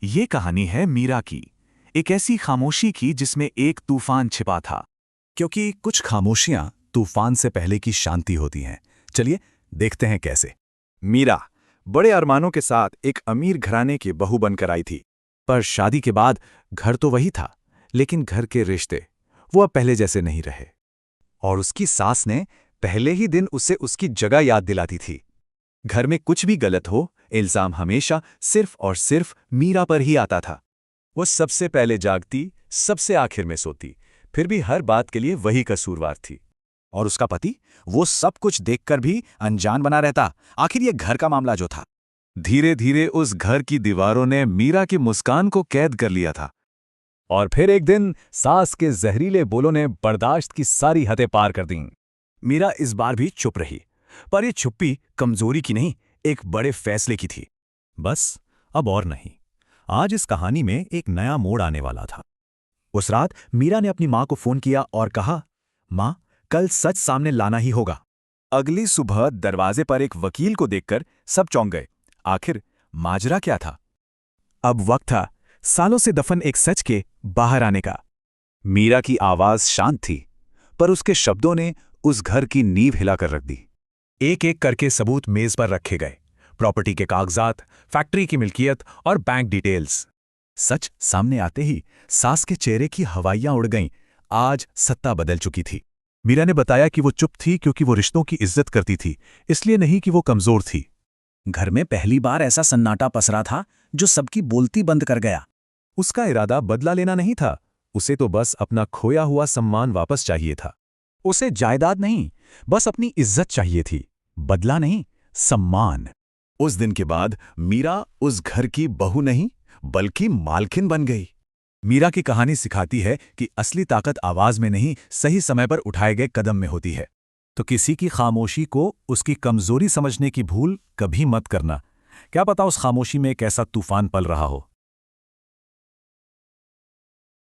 ये कहानी है मीरा की, एक ऐसी खामोशी की जिसमें एक तूफान छिपा था। क्योंकि कुछ खामोशियां तूफान से पहले की शांति होती हैं। चलिए देखते हैं कैसे। मीरा बड़े अरमानों के साथ एक अमीर घराने की बहू बनकर आई थी। पर शादी के बाद घर तो वही था, लेकिन घर के रिश्ते वो अब पहले जैसे नहीं रहे। और उसकी सास ने पहले ही दिन उसे उसकी जगह याद दिलाती थी। घर में कुछ भी गलत हो, इल्जाम हमेशा सिर्फ और सिर्फ मीरा पर ही आता था। वो सबसे पहले जागती, सबसे आखिर में सोती, फिर भी हर बात के लिए वही कसूरवार थी। और उसका पति वो सब कुछ देखकर भी अनजान बना रहता। आखिर ये घर का मामला जो था। धीरे धीरे उस घर की दीवारों ने मीरा की मुस्कान को कैद कर लिया था। और फिर एक दिन सास के जहरीले बोलों ने बर्दाश्त की सारी हदें पार कर दीं। मीरा इस बार भी चुप रही, पर यह चुप्पी कमजोरी की नहीं, एक बड़े फैसले की थी। बस अब और नहीं। आज इस कहानी में एक नया मोड़ आने वाला था। उस रात मीरा ने अपनी मां को फोन किया और कहा, मां, कल सच सामने लाना ही होगा। अगली सुबह दरवाजे पर एक वकील को देखकर सब चौंक गए। आखिर माजरा क्या था? अब वक्त था सालों से दफन एक सच के बाहर आने का। मीरा की आवाज शांत थी, पर उसके शब्दों ने उस घर की नींव हिलाकर रख दी। एक एक करके सबूत मेज पर रखे गए। प्रॉपर्टी के कागजात, फैक्ट्री की मिल्कियत और बैंक डिटेल्स। सच सामने आते ही सास के चेहरे की हवाइयां उड़ गईं। आज सत्ता बदल चुकी थी। मीरा ने बताया कि वो चुप थी क्योंकि वो रिश्तों की इज्जत करती थी, इसलिए नहीं कि वो कमजोर थी। घर में पहली बार ऐसा सन्नाटा पसरा था जो सबकी बोलती बंद कर गया। उसका इरादा बदला लेना नहीं था, उसे तो बस अपना खोया हुआ सम्मान वापस चाहिए था। उसे जायदाद नहीं, बस अपनी इज्जत चाहिए थी। बदला नहीं, सम्मान। उस दिन के बाद मीरा उस घर की बहू नहीं, बल्कि मालकिन बन गई। मीरा की कहानी सिखाती है कि असली ताकत आवाज में नहीं, सही समय पर उठाए गए कदम में होती है। तो किसी की खामोशी को उसकी कमजोरी समझने की भूल कभी मत करना। क्या पता उस खामोशी में एक ऐसा तूफान पल रहा हो